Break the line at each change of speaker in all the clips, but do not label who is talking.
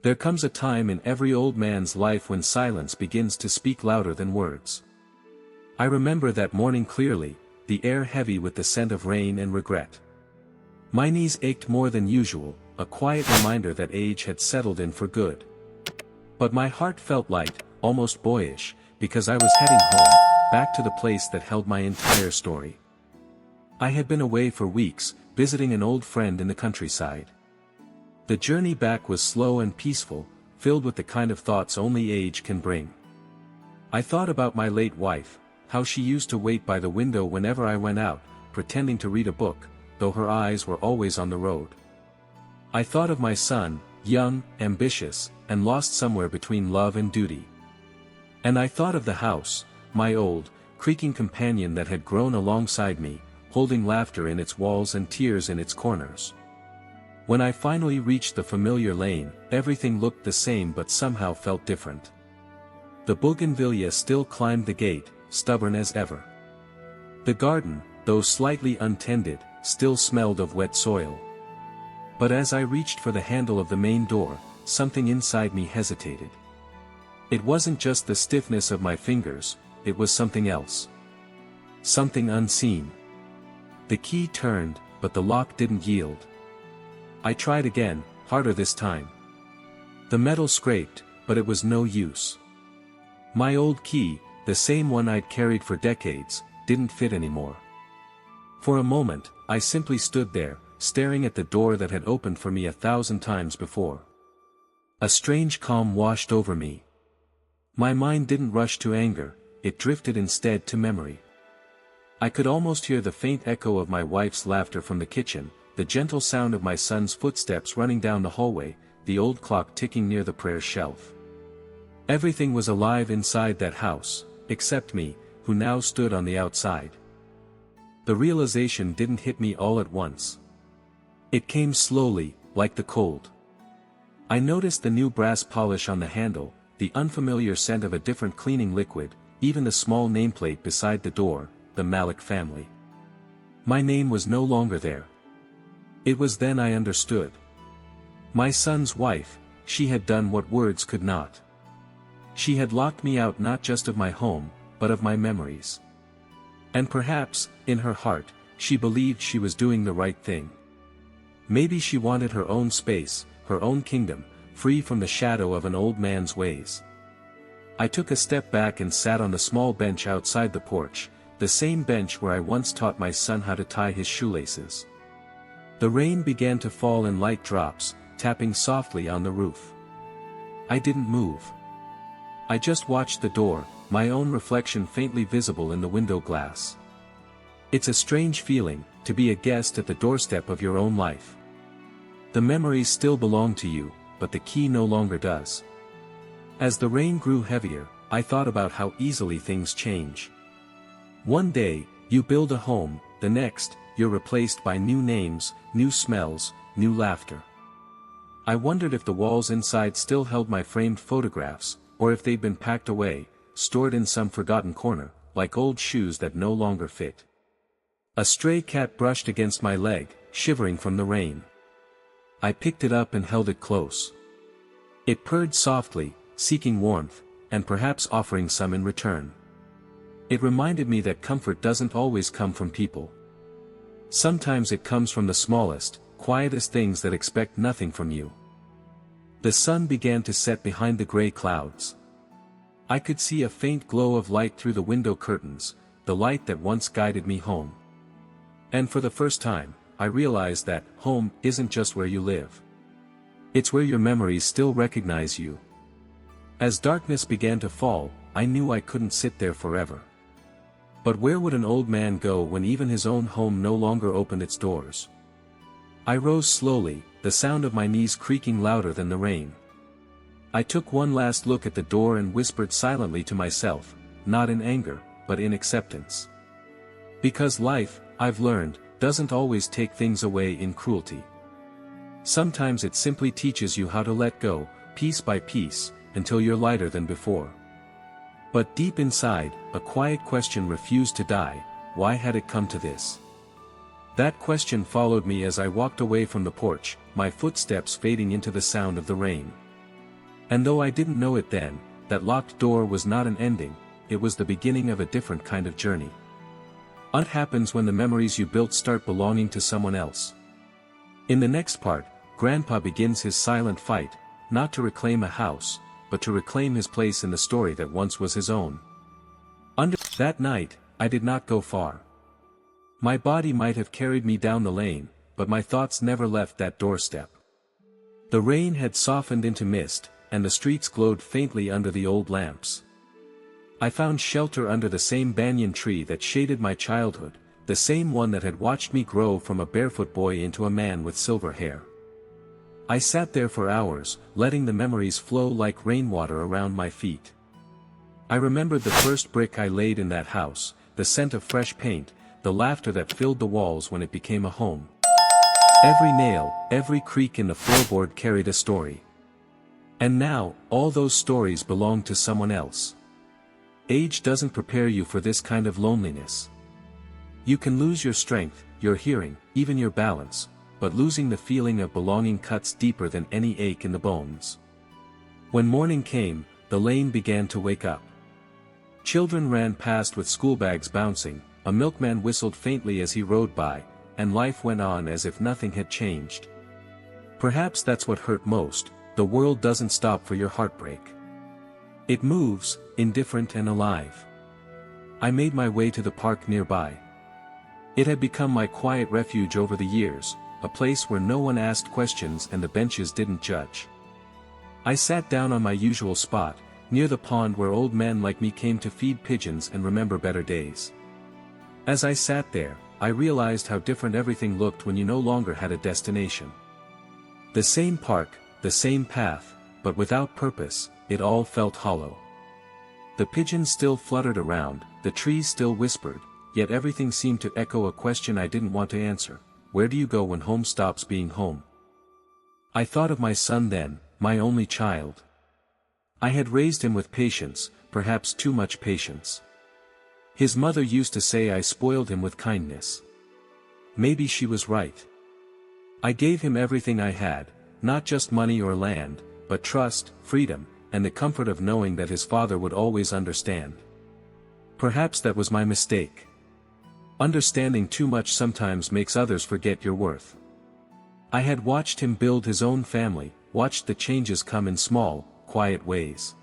There comes a time in every old man's life when silence begins to speak louder than words. I remember that morning clearly, the air heavy with the scent of rain and regret. My knees ached more than usual, a quiet reminder that age had settled in for good. But my heart felt light, almost boyish, because I was heading home, back to the place that held my entire story. I had been away for weeks, visiting an old friend in the countryside. The journey back was slow and peaceful, filled with the kind of thoughts only age can bring. I thought about my late wife, how she used to wait by the window whenever I went out, pretending to read a book, though her eyes were always on the road. I thought of my son, young, ambitious, and lost somewhere between love and duty. And I thought of the house, my old, creaking companion that had grown alongside me, holding laughter in its walls and tears in its corners. When I finally reached the familiar lane, everything looked the same but somehow felt different. The bougainvillea still climbed the gate, stubborn as ever. The garden, though slightly untended, still smelled of wet soil. But as I reached for the handle of the main door, something inside me hesitated. It wasn't just the stiffness of my fingers, it was something else. Something unseen. The key turned, but the lock didn't yield. I tried again, harder this time. The metal scraped, but it was no use. My old key, the same one I'd carried for decades, didn't fit anymore. For a moment, I simply stood there, staring at the door that had opened for me 1,000 times before. A strange calm washed over me. My mind didn't rush to anger, it drifted instead to memory. I could almost hear the faint echo of my wife's laughter from the kitchen, the gentle sound of my son's footsteps running down the hallway, the old clock ticking near the prayer shelf. Everything was alive inside that house, except me, who now stood on the outside. The realization didn't hit me all at once. It came slowly, like the cold. I noticed the new brass polish on the handle, the unfamiliar scent of a different cleaning liquid, even the small nameplate beside the door, the Malik family. My name was no longer there. It was then I understood. My son's wife, she had done what words could not. She had locked me out not just of my home, but of my memories. And perhaps, in her heart, she believed she was doing the right thing. Maybe she wanted her own space, her own kingdom, free from the shadow of an old man's ways. I took a step back and sat on the small bench outside the porch, the same bench where I once taught my son how to tie his shoelaces. The rain began to fall in light drops, tapping softly on the roof. I didn't move. I just watched the door, my own reflection faintly visible in the window glass. It's a strange feeling, to be a guest at the doorstep of your own life. The memories still belong to you, but the key no longer does. As the rain grew heavier, I thought about how easily things change. One day, you build a home, the next, you're replaced by new names, new smells, new laughter. I wondered if the walls inside still held my framed photographs, or if they'd been packed away, stored in some forgotten corner, like old shoes that no longer fit. A stray cat brushed against my leg, shivering from the rain. I picked it up and held it close. It purred softly, seeking warmth, and perhaps offering some in return. It reminded me that comfort doesn't always come from people. Sometimes it comes from the smallest, quietest things that expect nothing from you. The sun began to set behind the gray clouds. I could see a faint glow of light through the window curtains, the light that once guided me home. And for the first time, I realized that home isn't just where you live. It's where your memories still recognize you. As darkness began to fall, I knew I couldn't sit there forever. But where would an old man go when even his own home no longer opened its doors? I rose slowly, the sound of my knees creaking louder than the rain. I took one last look at the door and whispered silently to myself, not in anger, but in acceptance. Because life, I've learned, doesn't always take things away in cruelty. Sometimes it simply teaches you how to let go, piece by piece, until you're lighter than before. But deep inside, a quiet question refused to die: why had it come to this? That question followed me as I walked away from the porch, my footsteps fading into the sound of the rain. And though I didn't know it then, that locked door was not an ending, it was the beginning of a different kind of journey. What happens when the memories you built start belonging to someone else? In the next part, Grandpa begins his silent fight, not to reclaim a house, but to reclaim his place in the story that once was his own. That night, I did not go far. My body might have carried me down the lane, but my thoughts never left that doorstep. The rain had softened into mist, and the streets glowed faintly under the old lamps. I found shelter under the same banyan tree that shaded my childhood, the same one that had watched me grow from a barefoot boy into a man with silver hair. I sat there for hours, letting the memories flow like rainwater around my feet. I remembered the first brick I laid in that house, the scent of fresh paint, the laughter that filled the walls when it became a home. Every nail, every creak in the floorboard carried a story. And now, all those stories belong to someone else. Age doesn't prepare you for this kind of loneliness. You can lose your strength, your hearing, even your balance, but losing the feeling of belonging cuts deeper than any ache in the bones. When morning came, the lane began to wake up. Children ran past with schoolbags bouncing, a milkman whistled faintly as he rode by, and life went on as if nothing had changed. Perhaps that's what hurt most, the world doesn't stop for your heartbreak. It moves, indifferent and alive. I made my way to the park nearby. It had become my quiet refuge over the years, a place where no one asked questions and the benches didn't judge. I sat down on my usual spot, near the pond where old men like me came to feed pigeons and remember better days. As I sat there, I realized how different everything looked when you no longer had a destination. The same park, the same path, but without purpose, it all felt hollow. The pigeons still fluttered around, the trees still whispered, yet everything seemed to echo a question I didn't want to answer: where do you go when home stops being home? I thought of my son then, my only child. I had raised him with patience, perhaps too much patience. His mother used to say I spoiled him with kindness. Maybe she was right. I gave him everything I had, not just money or land, but trust, freedom, and the comfort of knowing that his father would always understand. Perhaps that was my mistake. Understanding too much sometimes makes others forget your worth. I had watched him build his own family, watched the changes come in small, quiet ways.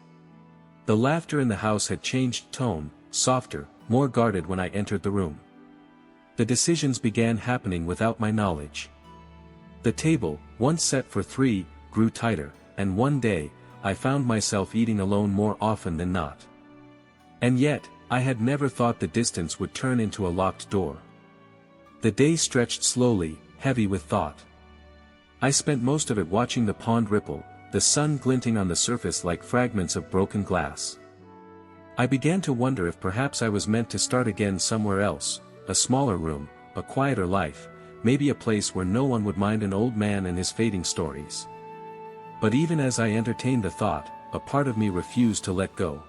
The laughter in the house had changed tone, softer, more guarded when I entered the room. The decisions began happening without my knowledge. The table, once set for three, grew tighter, and one day, I found myself eating alone more often than not. And yet, I had never thought the distance would turn into a locked door. The day stretched slowly, heavy with thought. I spent most of it watching the pond ripple, the sun glinting on the surface like fragments of broken glass. I began to wonder if perhaps I was meant to start again somewhere else, a smaller room, a quieter life, maybe a place where no one would mind an old man and his fading stories. But even as I entertained the thought, a part of me refused to let go.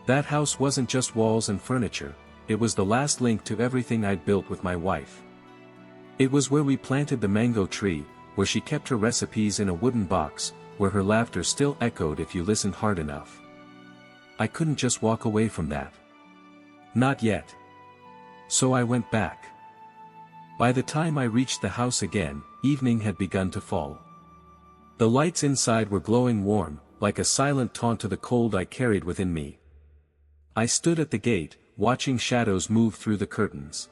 That house wasn't just walls and furniture, it was the last link to everything I'd built with my wife. It was where we planted the mango tree, where she kept her recipes in a wooden box, where her laughter still echoed if you listened hard enough. I couldn't just walk away from that. Not yet. So I went back. By the time I reached the house again, evening had begun to fall. The lights inside were glowing warm, like a silent taunt to the cold I carried within me. I stood at the gate, watching shadows move through the curtains.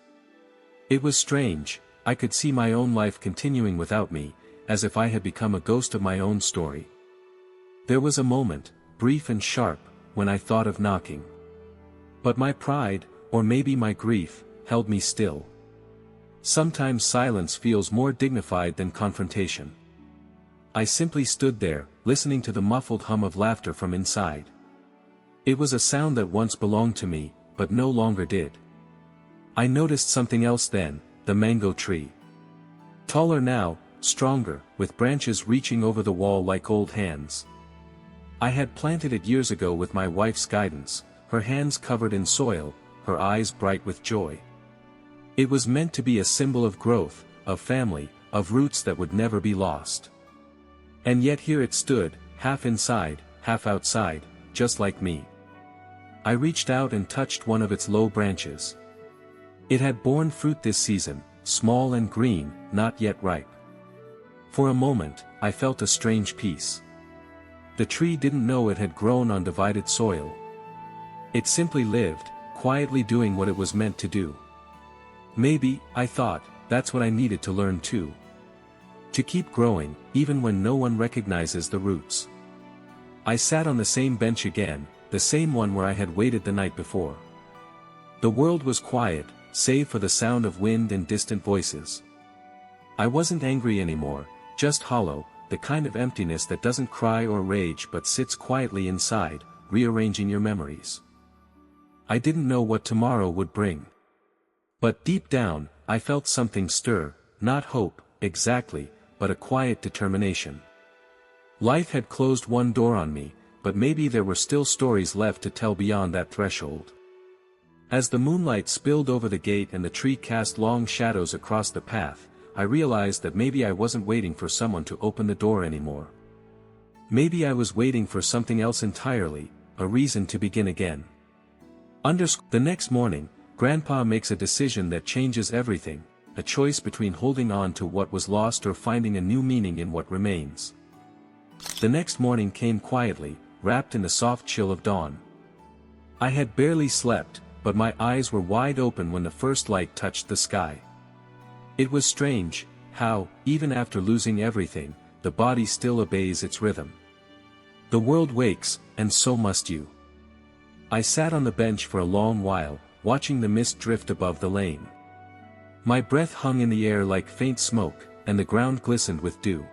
It was strange, I could see my own life continuing without me, as if I had become a ghost of my own story. There was a moment, brief and sharp, when I thought of knocking. But my pride, or maybe my grief, held me still. Sometimes silence feels more dignified than confrontation. I simply stood there, listening to the muffled hum of laughter from inside. It was a sound that once belonged to me, but no longer did. I noticed something else then, the mango tree. Taller now, stronger, with branches reaching over the wall like old hands. I had planted it years ago with my wife's guidance, her hands covered in soil, her eyes bright with joy. It was meant to be a symbol of growth, of family, of roots that would never be lost. And yet here it stood, half inside, half outside, just like me. I reached out and touched one of its low branches. It had borne fruit this season, small and green, not yet ripe. For a moment, I felt a strange peace. The tree didn't know it had grown on divided soil. It simply lived, quietly doing what it was meant to do. Maybe, I thought, that's what I needed to learn too. To keep growing, even when no one recognizes the roots. I sat on the same bench again, the same one where I had waited the night before. The world was quiet, save for the sound of wind and distant voices. I wasn't angry anymore, just hollow, the kind of emptiness that doesn't cry or rage but sits quietly inside, rearranging your memories. I didn't know what tomorrow would bring. But deep down, I felt something stir, not hope, exactly, but a quiet determination. Life had closed one door on me, but maybe there were still stories left to tell beyond that threshold. As the moonlight spilled over the gate and the tree cast long shadows across the path, I realized that maybe I wasn't waiting for someone to open the door anymore. Maybe I was waiting for something else entirely, a reason to begin again. The next morning, Grandpa makes a decision that changes everything, a choice between holding on to what was lost or finding a new meaning in what remains. The next morning came quietly, wrapped in the soft chill of dawn. I had barely slept, but my eyes were wide open when the first light touched the sky. It was strange, how, even after losing everything, the body still obeys its rhythm. The world wakes, and so must you. I sat on the bench for a long while, watching the mist drift above the lane. My breath hung in the air like faint smoke, and the ground glistened with dew.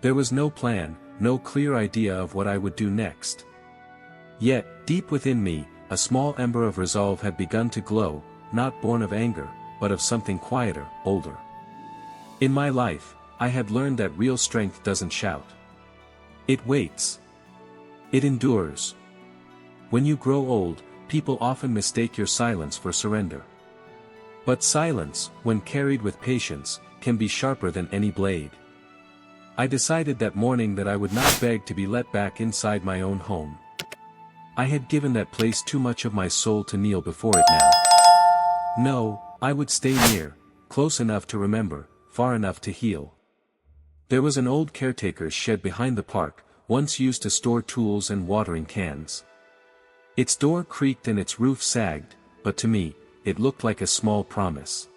There was no plan, no clear idea of what I would do next. Yet, deep within me, a small ember of resolve had begun to glow, not born of anger, but of something quieter, older. In my life, I had learned that real strength doesn't shout. It waits. It endures. When you grow old, people often mistake your silence for surrender. But silence, when carried with patience, can be sharper than any blade. I decided that morning that I would not beg to be let back inside my own home. I had given that place too much of my soul to kneel before it now. No, I would stay near, close enough to remember, far enough to heal. There was an old caretaker's shed behind the park, once used to store tools and watering cans. Its door creaked and its roof sagged, but to me, it looked like a small promise.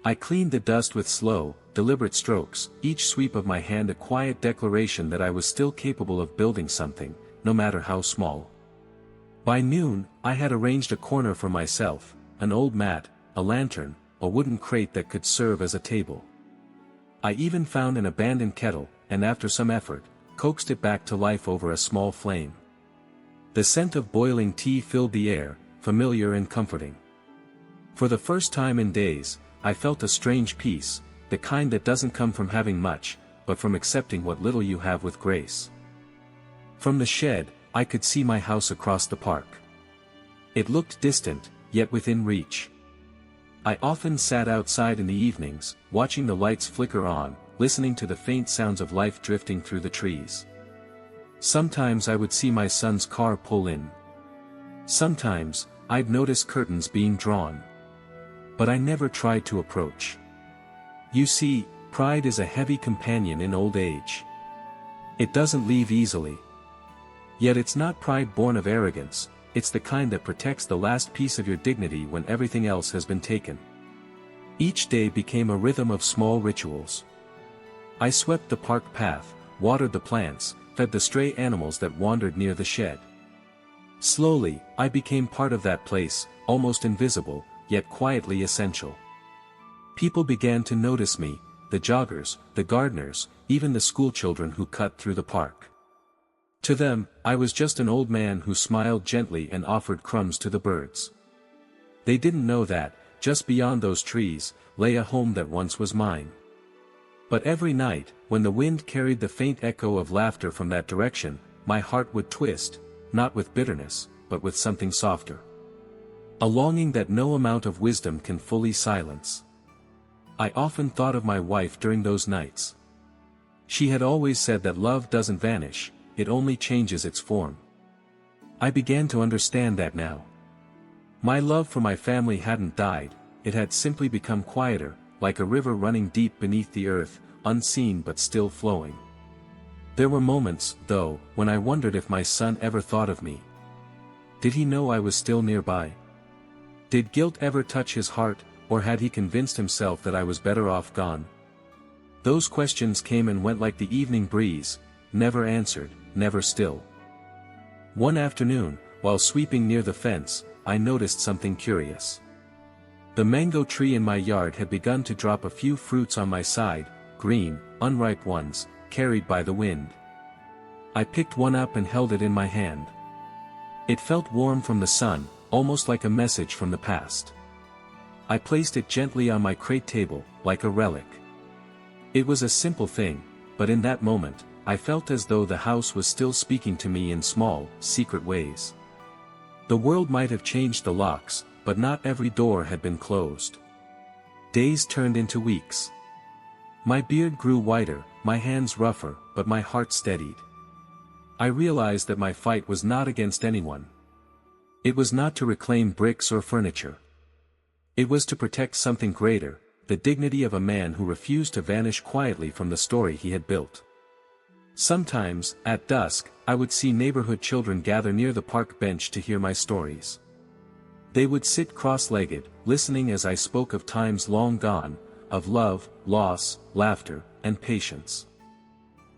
I cleaned the dust with slow, deliberate strokes, each sweep of my hand a quiet declaration that I was still capable of building something, no matter how small. By noon, I had arranged a corner for myself, an old mat, a lantern, a wooden crate that could serve as a table. I even found an abandoned kettle, and after some effort, coaxed it back to life over a small flame. The scent of boiling tea filled the air, familiar and comforting. For the first time in days, I felt a strange peace, the kind that doesn't come from having much, but from accepting what little you have with grace. From the shed, I could see my house across the park. It looked distant, yet within reach. I often sat outside in the evenings, watching the lights flicker on, listening to the faint sounds of life drifting through the trees. Sometimes I would see my son's car pull in. Sometimes, I'd notice curtains being drawn. But I never tried to approach. You see, pride is a heavy companion in old age. It doesn't leave easily. Yet it's not pride born of arrogance, it's the kind that protects the last piece of your dignity when everything else has been taken. Each day became a rhythm of small rituals. I swept the park path, watered the plants, fed the stray animals that wandered near the shed. Slowly, I became part of that place, almost invisible, yet quietly essential. People began to notice me, the joggers, the gardeners, even the schoolchildren who cut through the park. To them, I was just an old man who smiled gently and offered crumbs to the birds. They didn't know that, just beyond those trees, lay a home that once was mine. But every night, when the wind carried the faint echo of laughter from that direction, my heart would twist, not with bitterness, but with something softer. A longing that no amount of wisdom can fully silence. I often thought of my wife during those nights. She had always said that love doesn't vanish, it only changes its form. I began to understand that now. My love for my family hadn't died, it had simply become quieter, like a river running deep beneath the earth, unseen but still flowing. There were moments, though, when I wondered if my son ever thought of me. Did he know I was still nearby? Did guilt ever touch his heart, or had he convinced himself that I was better off gone? Those questions came and went like the evening breeze, never answered, never still. One afternoon, while sweeping near the fence, I noticed something curious. The mango tree in my yard had begun to drop a few fruits on my side, green, unripe ones, carried by the wind. I picked one up and held it in my hand. It felt warm from the sun, almost like a message from the past. I placed it gently on my crate table, like a relic. It was a simple thing, but in that moment, I felt as though the house was still speaking to me in small, secret ways. The world might have changed the locks, but not every door had been closed. Days turned into weeks. My beard grew whiter, my hands rougher, but my heart steadied. I realized that my fight was not against anyone. It was not to reclaim bricks or furniture. It was to protect something greater, the dignity of a man who refused to vanish quietly from the story he had built. Sometimes, at dusk, I would see neighborhood children gather near the park bench to hear my stories. They would sit cross-legged, listening as I spoke of times long gone, of love, loss, laughter, and patience.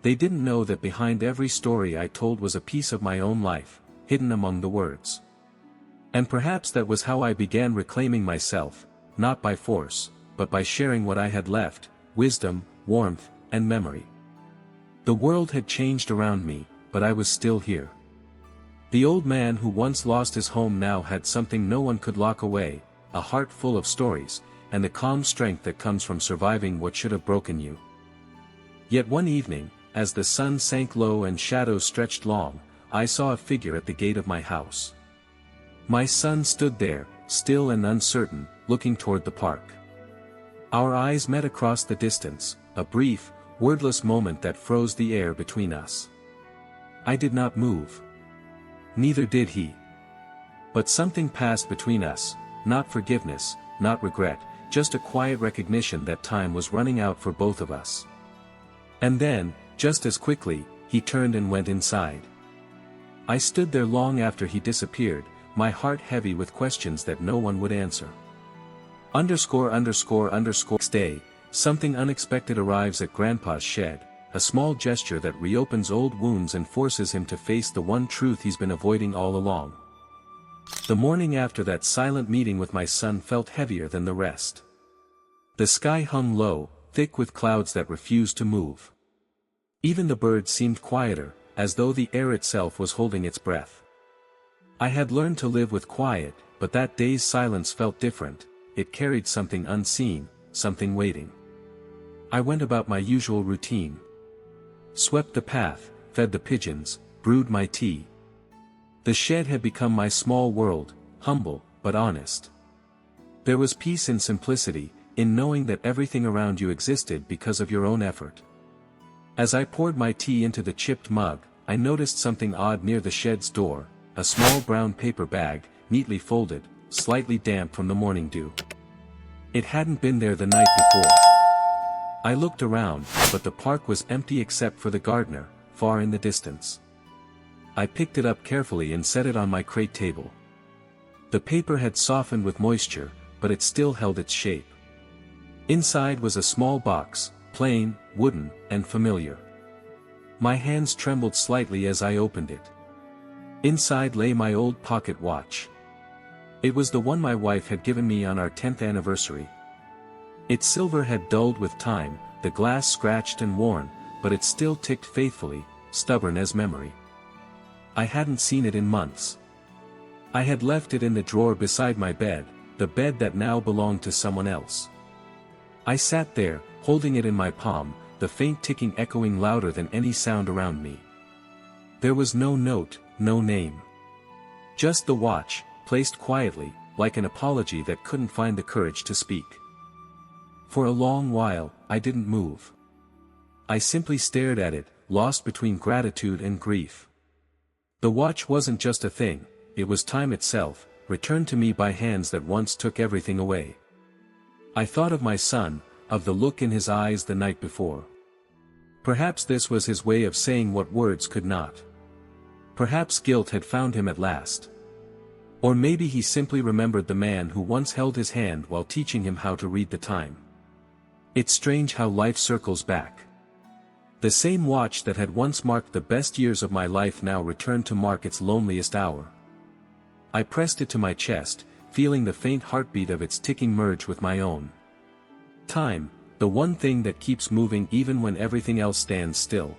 They didn't know that behind every story I told was a piece of my own life, hidden among the words. And perhaps that was how I began reclaiming myself, not by force, but by sharing what I had left, wisdom, warmth, and memory. The world had changed around me, but I was still here. The old man who once lost his home now had something no one could lock away, a heart full of stories, and the calm strength that comes from surviving what should have broken you. Yet one evening, as the sun sank low and shadows stretched long, I saw a figure at the gate of my house. My son stood there, still and uncertain, looking toward the park. Our eyes met across the distance, a brief, wordless moment that froze the air between us. I did not move. Neither did he. But something passed between us, not forgiveness, not regret, just a quiet recognition that time was running out for both of us. And then, just as quickly, he turned and went inside. I stood there long after he disappeared, my heart heavy with questions that no one would answer. Next day, something unexpected arrives at Grandpa's shed, a small gesture that reopens old wounds and forces him to face the one truth he's been avoiding all along. The morning after that silent meeting with my son felt heavier than the rest. The sky hung low, thick with clouds that refused to move. Even the birds seemed quieter, as though the air itself was holding its breath. I had learned to live with quiet, but that day's silence felt different, it carried something unseen, something waiting. I went about my usual routine. Swept the path, fed the pigeons, brewed my tea. The shed had become my small world, humble, but honest. There was peace in simplicity, in knowing that everything around you existed because of your own effort. As I poured my tea into the chipped mug, I noticed something odd near the shed's door, a small brown paper bag, neatly folded, slightly damp from the morning dew. It hadn't been there the night before. I looked around, but the park was empty except for the gardener, far in the distance. I picked it up carefully and set it on my crate table. The paper had softened with moisture, but it still held its shape. Inside was a small box, plain, wooden, and familiar. My hands trembled slightly as I opened it. Inside lay my old pocket watch. It was the one my wife had given me on our 10th anniversary. Its silver had dulled with time, the glass scratched and worn, but it still ticked faithfully, stubborn as memory. I hadn't seen it in months. I had left it in the drawer beside my bed, the bed that now belonged to someone else. I sat there, holding it in my palm, the faint ticking echoing louder than any sound around me. There was no note, no name. Just the watch, placed quietly, like an apology that couldn't find the courage to speak. For a long while, I didn't move. I simply stared at it, lost between gratitude and grief. The watch wasn't just a thing, it was time itself, returned to me by hands that once took everything away. I thought of my son, of the look in his eyes the night before. Perhaps this was his way of saying what words could not. Perhaps guilt had found him at last. Or maybe he simply remembered the man who once held his hand while teaching him how to read the time. It's strange how life circles back. The same watch that had once marked the best years of my life now returned to mark its loneliest hour. I pressed it to my chest, feeling the faint heartbeat of its ticking merge with my own. Time, the one thing that keeps moving even when everything else stands still.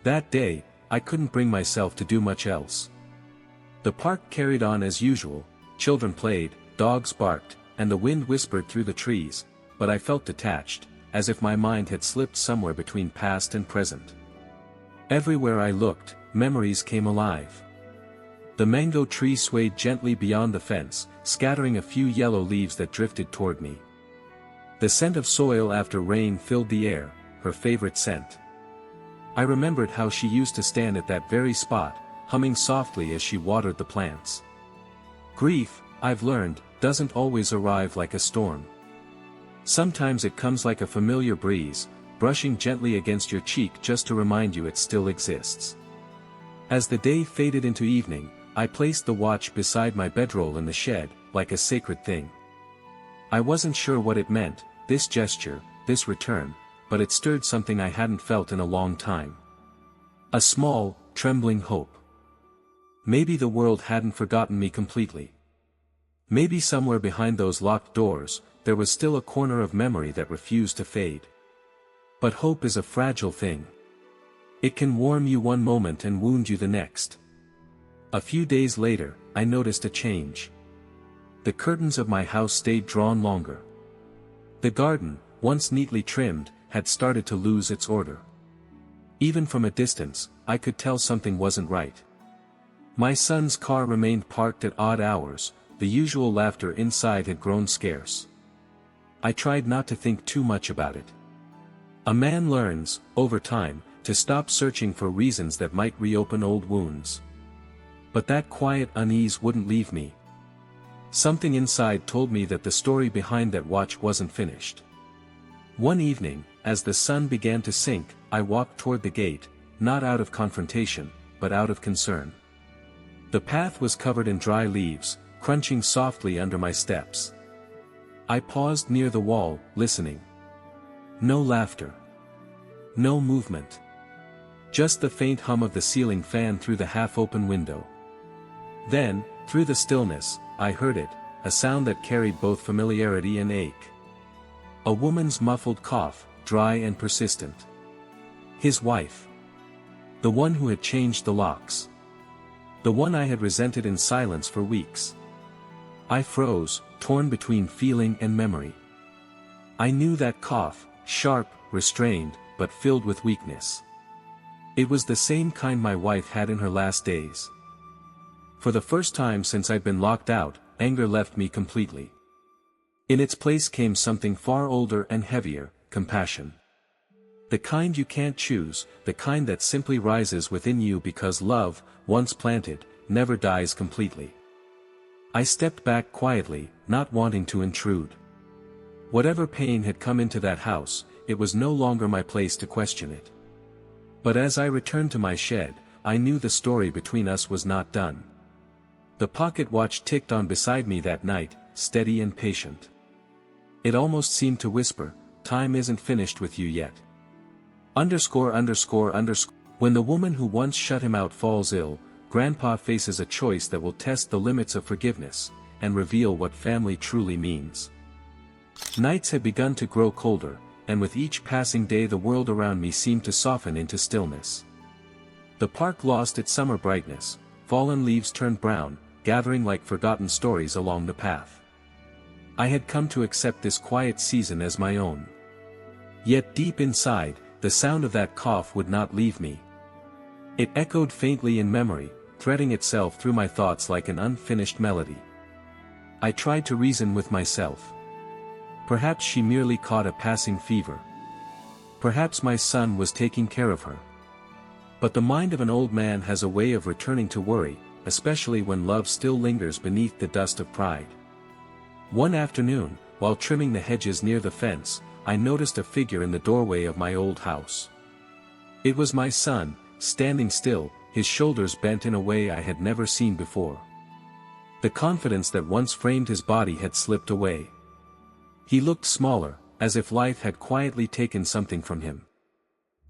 That day, I couldn't bring myself to do much else. The park carried on as usual, children played, dogs barked, and the wind whispered through the trees, but I felt detached, as if my mind had slipped somewhere between past and present. Everywhere I looked, memories came alive. The mango tree swayed gently beyond the fence, scattering a few yellow leaves that drifted toward me. The scent of soil after rain filled the air, her favorite scent. I remembered how she used to stand at that very spot, humming softly as she watered the plants. Grief, I've learned, doesn't always arrive like a storm. Sometimes it comes like a familiar breeze, brushing gently against your cheek just to remind you it still exists. As the day faded into evening, I placed the watch beside my bedroll in the shed, like a sacred thing. I wasn't sure what it meant, this gesture, this return, but it stirred something I hadn't felt in a long time. A small, trembling hope. Maybe the world hadn't forgotten me completely. Maybe somewhere behind those locked doors, there was still a corner of memory that refused to fade. But hope is a fragile thing. It can warm you one moment and wound you the next. A few days later, I noticed a change. The curtains of my house stayed drawn longer. The garden, once neatly trimmed, had started to lose its order. Even from a distance, I could tell something wasn't right. My son's car remained parked at odd hours, the usual laughter inside had grown scarce. I tried not to think too much about it. A man learns, over time, to stop searching for reasons that might reopen old wounds. But that quiet unease wouldn't leave me. Something inside told me that the story behind that watch wasn't finished. One evening, as the sun began to sink, I walked toward the gate, not out of confrontation, but out of concern. The path was covered in dry leaves, crunching softly under my steps. I paused near the wall, listening. No laughter. No movement. Just the faint hum of the ceiling fan through the half-open window. Then, through the stillness, I heard it, a sound that carried both familiarity and ache. A woman's muffled cough, dry and persistent. His wife. The one who had changed the locks. The one I had resented in silence for weeks. I froze, torn between feeling and memory. I knew that cough, sharp, restrained, but filled with weakness. It was the same kind my wife had in her last days. For the first time since I'd been locked out, anger left me completely. In its place came something far older and heavier, compassion. The kind you can't choose, the kind that simply rises within you because love, once planted, never dies completely. I stepped back quietly, not wanting to intrude. Whatever pain had come into that house, it was no longer my place to question it. But as I returned to my shed, I knew the story between us was not done. The pocket watch ticked on beside me that night, steady and patient. It almost seemed to whisper, "Time isn't finished with you yet." When the woman who once shut him out falls ill, Grandpa faces a choice that will test the limits of forgiveness, and reveal what family truly means. Nights had begun to grow colder, and with each passing day the world around me seemed to soften into stillness. The park lost its summer brightness, fallen leaves turned brown, gathering like forgotten stories along the path. I had come to accept this quiet season as my own. Yet deep inside, the sound of that cough would not leave me. It echoed faintly in memory, threading itself through my thoughts like an unfinished melody. I tried to reason with myself. Perhaps she merely caught a passing fever. Perhaps my son was taking care of her. But the mind of an old man has a way of returning to worry, especially when love still lingers beneath the dust of pride. One afternoon, while trimming the hedges near the fence, I noticed a figure in the doorway of my old house. It was my son, standing still, his shoulders bent in a way I had never seen before. The confidence that once framed his body had slipped away. He looked smaller, as if life had quietly taken something from him.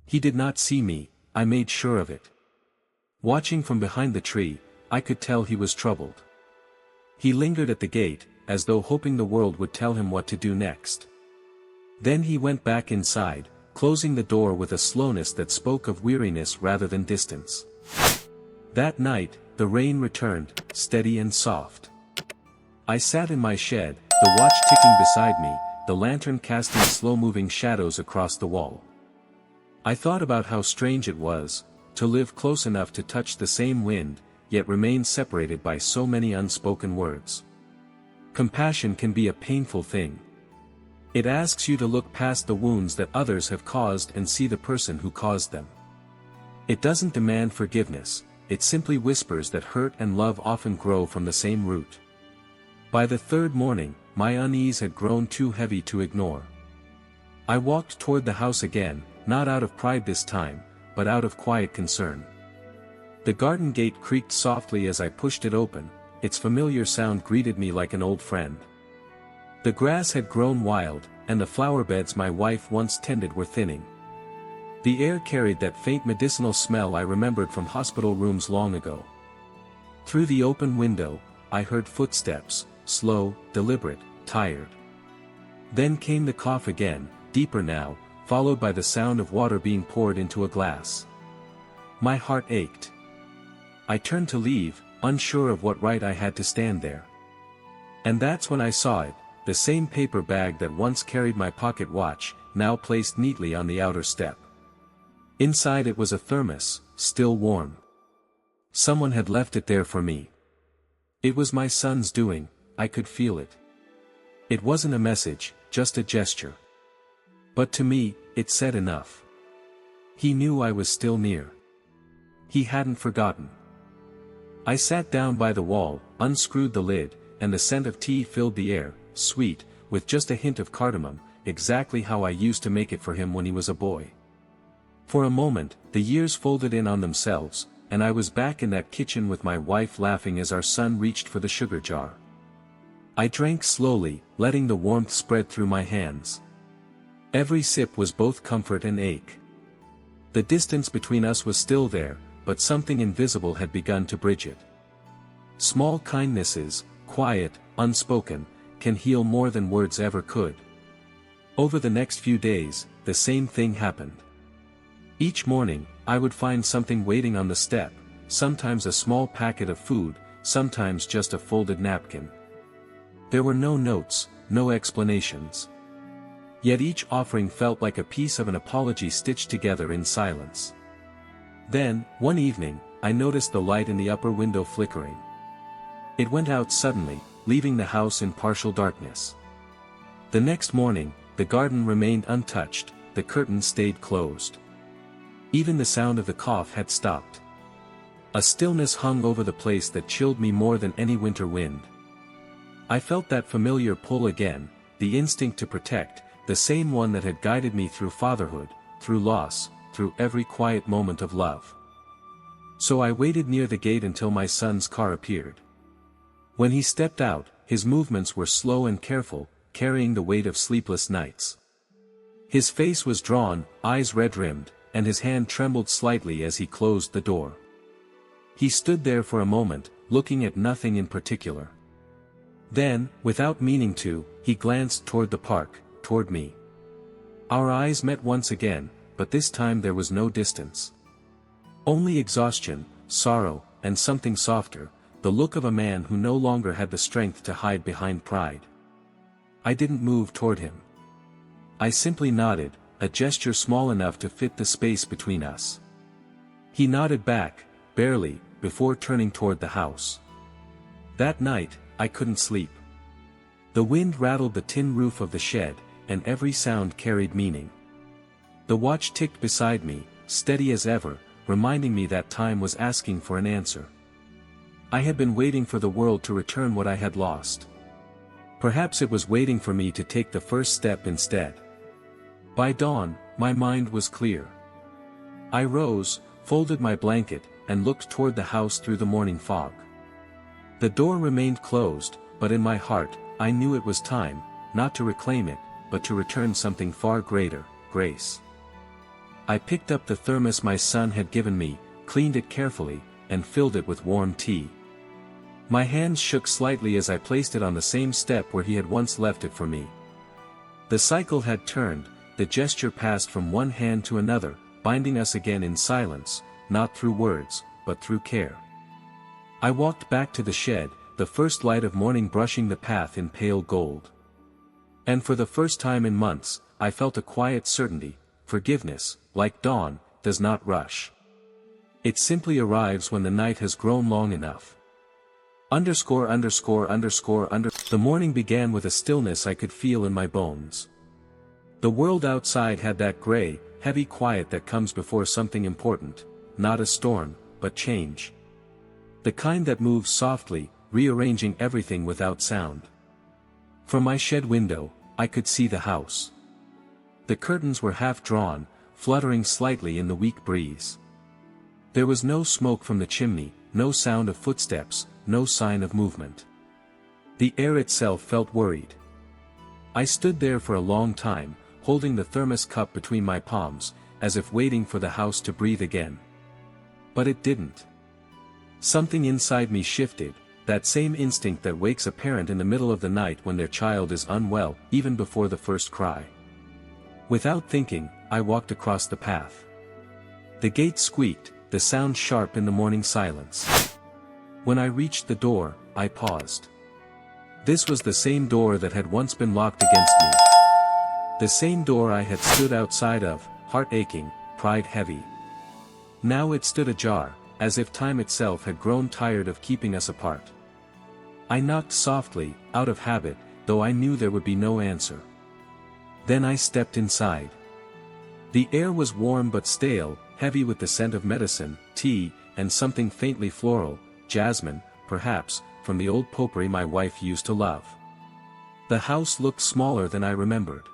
He did not see me, I made sure of it. Watching from behind the tree, I could tell he was troubled. He lingered at the gate, as though hoping the world would tell him what to do next. Then he went back inside, closing the door with a slowness that spoke of weariness rather than distance. That night, the rain returned, steady and soft. I sat in my shed, the watch ticking beside me, the lantern casting slow-moving shadows across the wall. I thought about how strange it was, to live close enough to touch the same wind, yet remain separated by so many unspoken words. Compassion can be a painful thing. It asks you to look past the wounds that others have caused and see the person who caused them. It doesn't demand forgiveness, it simply whispers that hurt and love often grow from the same root. By the third morning, my unease had grown too heavy to ignore. I walked toward the house again, not out of pride this time, but out of quiet concern. The garden gate creaked softly as I pushed it open, its familiar sound greeted me like an old friend. The grass had grown wild, and the flower beds my wife once tended were thinning. The air carried that faint medicinal smell I remembered from hospital rooms long ago. Through the open window, I heard footsteps, slow, deliberate, tired. Then came the cough again, deeper now, followed by the sound of water being poured into a glass. My heart ached. I turned to leave, unsure of what right I had to stand there. And that's when I saw it, the same paper bag that once carried my pocket watch, now placed neatly on the outer step. Inside it was a thermos, still warm. Someone had left it there for me. It was my son's doing, I could feel it. It wasn't a message, just a gesture. But to me, it said enough. He knew I was still near. He hadn't forgotten. I sat down by the wall, unscrewed the lid, and the scent of tea filled the air, sweet, with just a hint of cardamom, exactly how I used to make it for him when he was a boy. For a moment, the years folded in on themselves, and I was back in that kitchen with my wife laughing as our son reached for the sugar jar. I drank slowly, letting the warmth spread through my hands. Every sip was both comfort and ache. The distance between us was still there, but something invisible had begun to bridge it. Small kindnesses, quiet, unspoken, can heal more than words ever could. Over the next few days, the same thing happened. Each morning, I would find something waiting on the step, sometimes a small packet of food, sometimes just a folded napkin. There were no notes, no explanations. Yet each offering felt like a piece of an apology stitched together in silence. Then, one evening, I noticed the light in the upper window flickering. It went out suddenly, leaving the house in partial darkness. The next morning, the garden remained untouched, the curtains stayed closed. Even the sound of the cough had stopped. A stillness hung over the place that chilled me more than any winter wind. I felt that familiar pull again, the instinct to protect, the same one that had guided me through fatherhood, through loss, through every quiet moment of love. So I waited near the gate until my son's car appeared. When he stepped out, his movements were slow and careful, carrying the weight of sleepless nights. His face was drawn, eyes red-rimmed, and his hand trembled slightly as he closed the door. He stood there for a moment, looking at nothing in particular. Then, without meaning to, he glanced toward the park, toward me. Our eyes met once again, but this time there was no distance. Only exhaustion, sorrow, and something softer, the look of a man who no longer had the strength to hide behind pride. I didn't move toward him. I simply nodded, a gesture small enough to fit the space between us. He nodded back, barely, before turning toward the house. That night, I couldn't sleep. The wind rattled the tin roof of the shed, and every sound carried meaning. The watch ticked beside me, steady as ever, reminding me that time was asking for an answer. I had been waiting for the world to return what I had lost. Perhaps it was waiting for me to take the first step instead. By dawn, my mind was clear. I rose, folded my blanket, and looked toward the house through the morning fog. The door remained closed, but in my heart, I knew it was time, not to reclaim it, but to return something far greater, grace. I picked up the thermos my son had given me, cleaned it carefully, and filled it with warm tea. My hands shook slightly as I placed it on the same step where he had once left it for me. The cycle had turned, the gesture passed from one hand to another, binding us again in silence, not through words, but through care. I walked back to the shed, the first light of morning brushing the path in pale gold. And for the first time in months, I felt a quiet certainty: forgiveness, like dawn, does not rush. It simply arrives when the night has grown long enough. The morning began with a stillness I could feel in my bones. The world outside had that gray, heavy quiet that comes before something important, not a storm, but change. The kind that moves softly, rearranging everything without sound. From my shed window, I could see the house. The curtains were half drawn, fluttering slightly in the weak breeze. There was no smoke from the chimney, no sound of footsteps, no sign of movement. The air itself felt worried. I stood there for a long time, holding the thermos cup between my palms, as if waiting for the house to breathe again. But it didn't. Something inside me shifted, that same instinct that wakes a parent in the middle of the night when their child is unwell, even before the first cry. Without thinking, I walked across the path. The gate squeaked, the sound sharp in the morning silence. When I reached the door, I paused. This was the same door that had once been locked against me. The same door I had stood outside of, heart aching, pride heavy. Now it stood ajar, as if time itself had grown tired of keeping us apart. I knocked softly, out of habit, though I knew there would be no answer. Then I stepped inside. The air was warm but stale, heavy with the scent of medicine, tea, and something faintly floral, jasmine, perhaps, from the old potpourri my wife used to love. The house looked smaller than I remembered.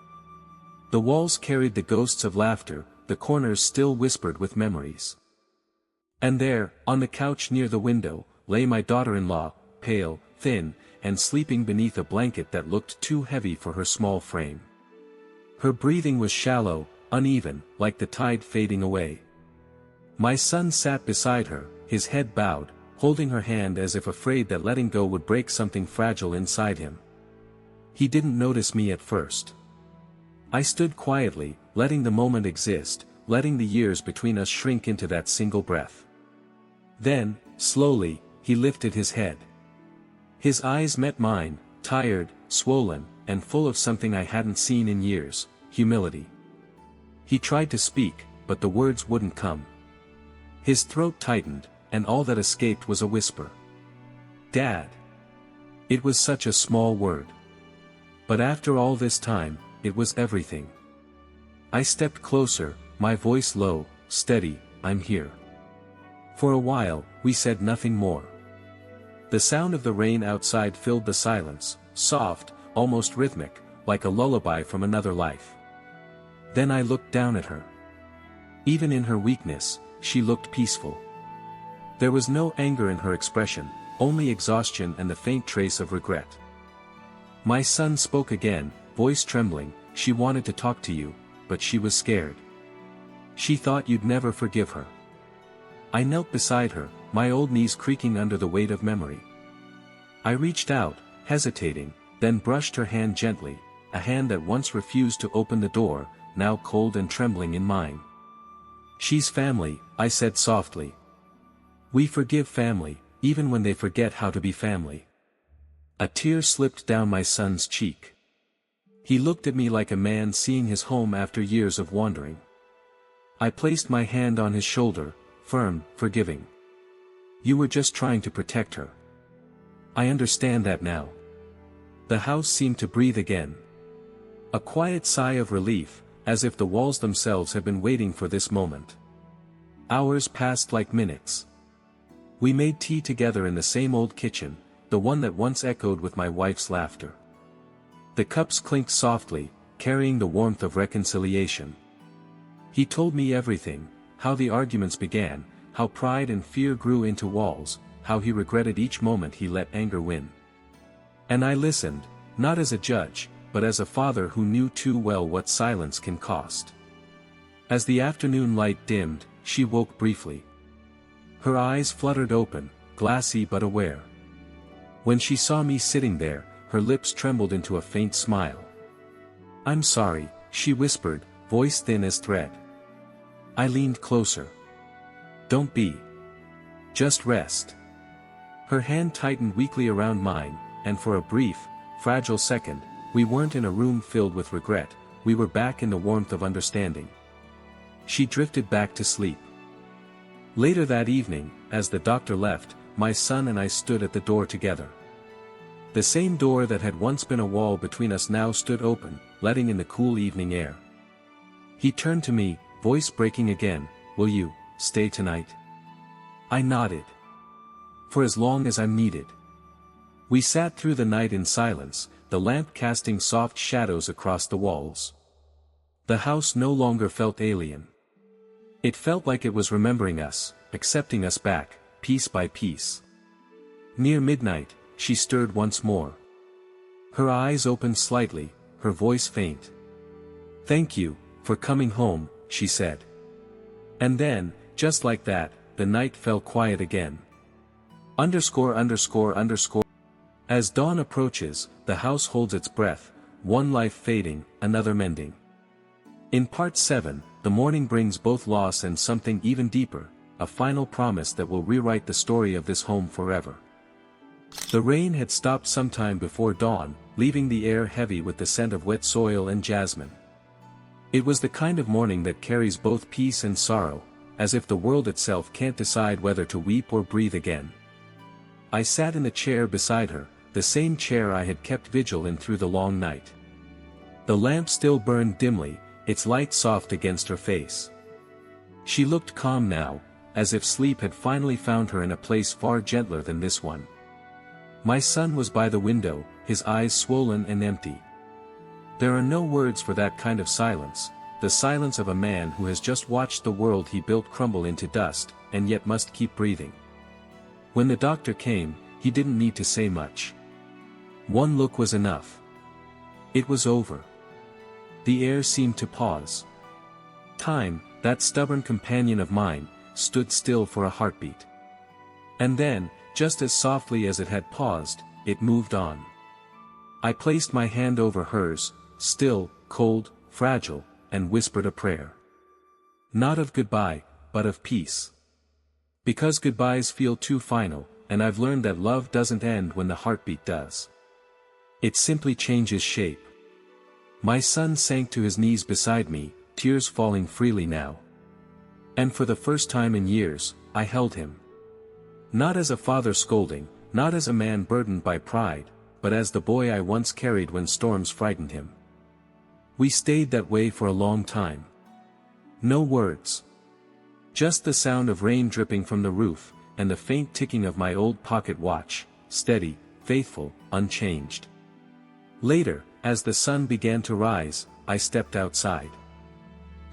The walls carried the ghosts of laughter, the corners still whispered with memories. And there, on the couch near the window, lay my daughter-in-law, pale, thin, and sleeping beneath a blanket that looked too heavy for her small frame. Her breathing was shallow, uneven, like the tide fading away. My son sat beside her, his head bowed, holding her hand as if afraid that letting go would break something fragile inside him. He didn't notice me at first. I stood quietly, letting the moment exist, letting the years between us shrink into that single breath. Then, slowly, he lifted his head. His eyes met mine, tired, swollen, and full of something I hadn't seen in years: humility. He tried to speak, but the words wouldn't come. His throat tightened, and all that escaped was a whisper. "Dad." It was such a small word. But after all this time, it was everything. I stepped closer, my voice low, steady: "I'm here." For a while, we said nothing more. The sound of the rain outside filled the silence, soft, almost rhythmic, like a lullaby from another life. Then I looked down at her. Even in her weakness, she looked peaceful. There was no anger in her expression, only exhaustion and the faint trace of regret. My son spoke again, voice trembling: "She wanted to talk to you, but she was scared. She thought you'd never forgive her." I knelt beside her, my old knees creaking under the weight of memory. I reached out, hesitating, then brushed her hand gently, a hand that once refused to open the door, now cold and trembling in mine. "She's family," I said softly. "We forgive family, even when they forget how to be family." A tear slipped down my son's cheek. He looked at me like a man seeing his home after years of wandering. I placed my hand on his shoulder, firm, forgiving. "You were just trying to protect her. I understand that now." The house seemed to breathe again. A quiet sigh of relief, as if the walls themselves had been waiting for this moment. Hours passed like minutes. We made tea together in the same old kitchen, the one that once echoed with my wife's laughter. The cups clinked softly, carrying the warmth of reconciliation. He told me everything, how the arguments began, how pride and fear grew into walls, how he regretted each moment he let anger win. And I listened, not as a judge, but as a father who knew too well what silence can cost. As the afternoon light dimmed, she woke briefly. Her eyes fluttered open, glassy but aware. When she saw me sitting there, her lips trembled into a faint smile. "I'm sorry," she whispered, voice thin as thread. I leaned closer. "Don't be. Just rest." Her hand tightened weakly around mine, and for a brief, fragile second, we weren't in a room filled with regret, we were back in the warmth of understanding. She drifted back to sleep. Later that evening, as the doctor left, my son and I stood at the door together. The same door that had once been a wall between us now stood open, letting in the cool evening air. He turned to me, voice breaking again, "Will you stay tonight?" I nodded. "For as long as I'm needed." We sat through the night in silence, the lamp casting soft shadows across the walls. The house no longer felt alien. It felt like it was remembering us, accepting us back, piece by piece. Near midnight, she stirred once more. Her eyes opened slightly, her voice faint. "Thank you for coming home," she said. And then, just like that, the night fell quiet again. _____. As dawn approaches, the house holds its breath, one life fading, another mending. In part 7, the morning brings both loss and something even deeper, a final promise that will rewrite the story of this home forever. The rain had stopped sometime before dawn, leaving the air heavy with the scent of wet soil and jasmine. It was the kind of morning that carries both peace and sorrow, as if the world itself can't decide whether to weep or breathe again. I sat in the chair beside her, the same chair I had kept vigil in through the long night. The lamp still burned dimly, its light soft against her face. She looked calm now, as if sleep had finally found her in a place far gentler than this one. My son was by the window, his eyes swollen and empty. There are no words for that kind of silence, the silence of a man who has just watched the world he built crumble into dust, and yet must keep breathing. When the doctor came, he didn't need to say much. One look was enough. It was over. The air seemed to pause. Time, that stubborn companion of mine, stood still for a heartbeat. And then, just as softly as it had paused, it moved on. I placed my hand over hers, still, cold, fragile, and whispered a prayer. Not of goodbye, but of peace. Because goodbyes feel too final, and I've learned that love doesn't end when the heartbeat does. It simply changes shape. My son sank to his knees beside me, tears falling freely now. And for the first time in years, I held him. Not as a father scolding, not as a man burdened by pride, but as the boy I once carried when storms frightened him. We stayed that way for a long time. No words. Just the sound of rain dripping from the roof, and the faint ticking of my old pocket watch, steady, faithful, unchanged. Later, as the sun began to rise, I stepped outside.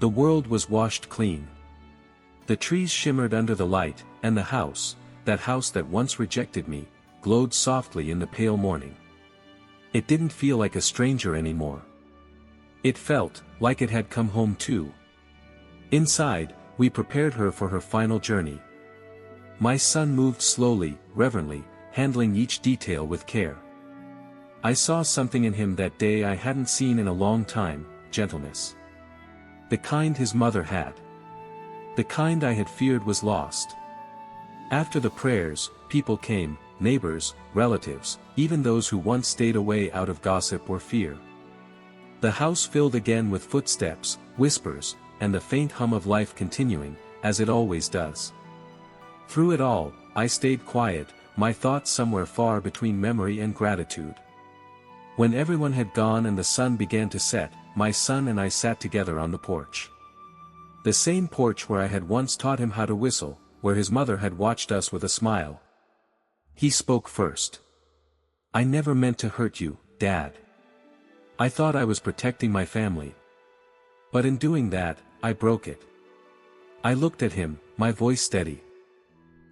The world was washed clean. The trees shimmered under the light, and the house, that house that once rejected me, glowed softly in the pale morning. It didn't feel like a stranger anymore. It felt like it had come home too. Inside, we prepared her for her final journey. My son moved slowly, reverently, handling each detail with care. I saw something in him that day I hadn't seen in a long time, gentleness. The kind his mother had. The kind I had feared was lost. After the prayers, people came, neighbors, relatives, even those who once stayed away out of gossip or fear. The house filled again with footsteps, whispers, and the faint hum of life continuing, as it always does. Through it all, I stayed quiet, my thoughts somewhere far between memory and gratitude. When everyone had gone and the sun began to set, my son and I sat together on the porch. The same porch where I had once taught him how to whistle, where his mother had watched us with a smile. He spoke first. "I never meant to hurt you, Dad. I thought I was protecting my family. But in doing that, I broke it." I looked at him, my voice steady.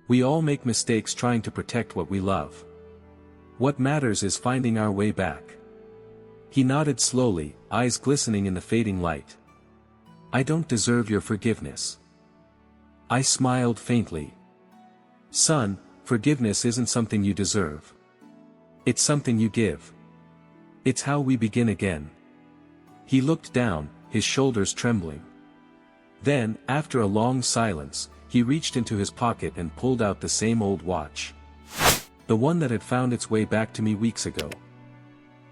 "We all make mistakes trying to protect what we love. What matters is finding our way back." He nodded slowly, eyes glistening in the fading light. "I don't deserve your forgiveness." I smiled faintly. "Son, forgiveness isn't something you deserve. It's something you give. It's how we begin again." He looked down, his shoulders trembling. Then, after a long silence, he reached into his pocket and pulled out the same old watch. The one that had found its way back to me weeks ago.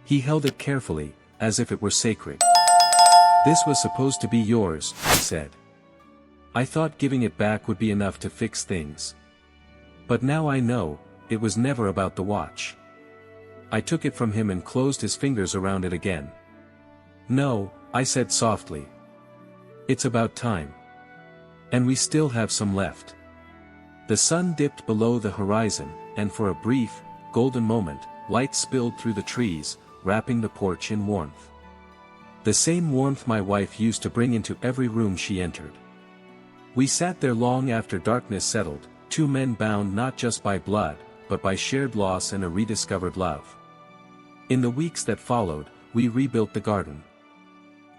He held it carefully, as if it were sacred. "This was supposed to be yours," he said. "I thought giving it back would be enough to fix things. But now I know, it was never about the watch." I took it from him and closed his fingers around it again. "No," I said softly. "It's about time. And we still have some left." The sun dipped below the horizon, and for a brief, golden moment, light spilled through the trees, wrapping the porch in warmth. The same warmth my wife used to bring into every room she entered. We sat there long after darkness settled, two men bound not just by blood, but by shared loss and a rediscovered love. In the weeks that followed, we rebuilt the garden.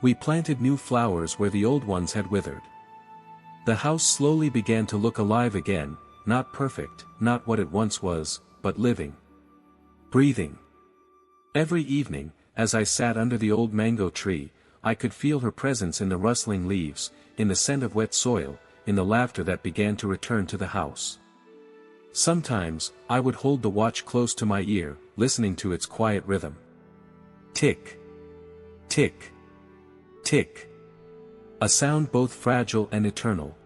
We planted new flowers where the old ones had withered. The house slowly began to look alive again, not perfect, not what it once was, but living. Breathing. Every evening, as I sat under the old mango tree, I could feel her presence in the rustling leaves, in the scent of wet soil, in the laughter that began to return to the house. Sometimes, I would hold the watch close to my ear, listening to its quiet rhythm. Tick. Tick. Tick. A sound both fragile and eternal.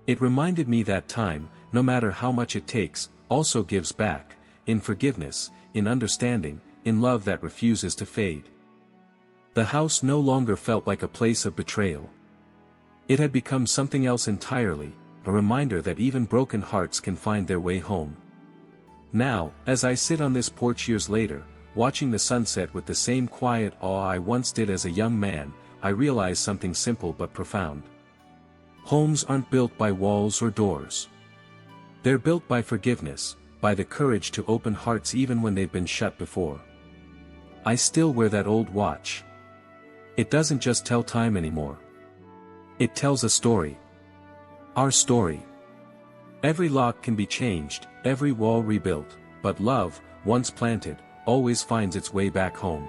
It reminded me that time, no matter how much it takes, also gives back, in forgiveness, in understanding, in love that refuses to fade. The house no longer felt like a place of betrayal. It had become something else entirely, a reminder that even broken hearts can find their way home. Now, as I sit on this porch years later, watching the sunset with the same quiet awe I once did as a young man, I realize something simple but profound. Homes aren't built by walls or doors. They're built by forgiveness, by the courage to open hearts even when they've been shut before. I still wear that old watch. It doesn't just tell time anymore. It tells a story. Our story. Every lock can be changed, every wall rebuilt, but love, once planted, always finds its way back home.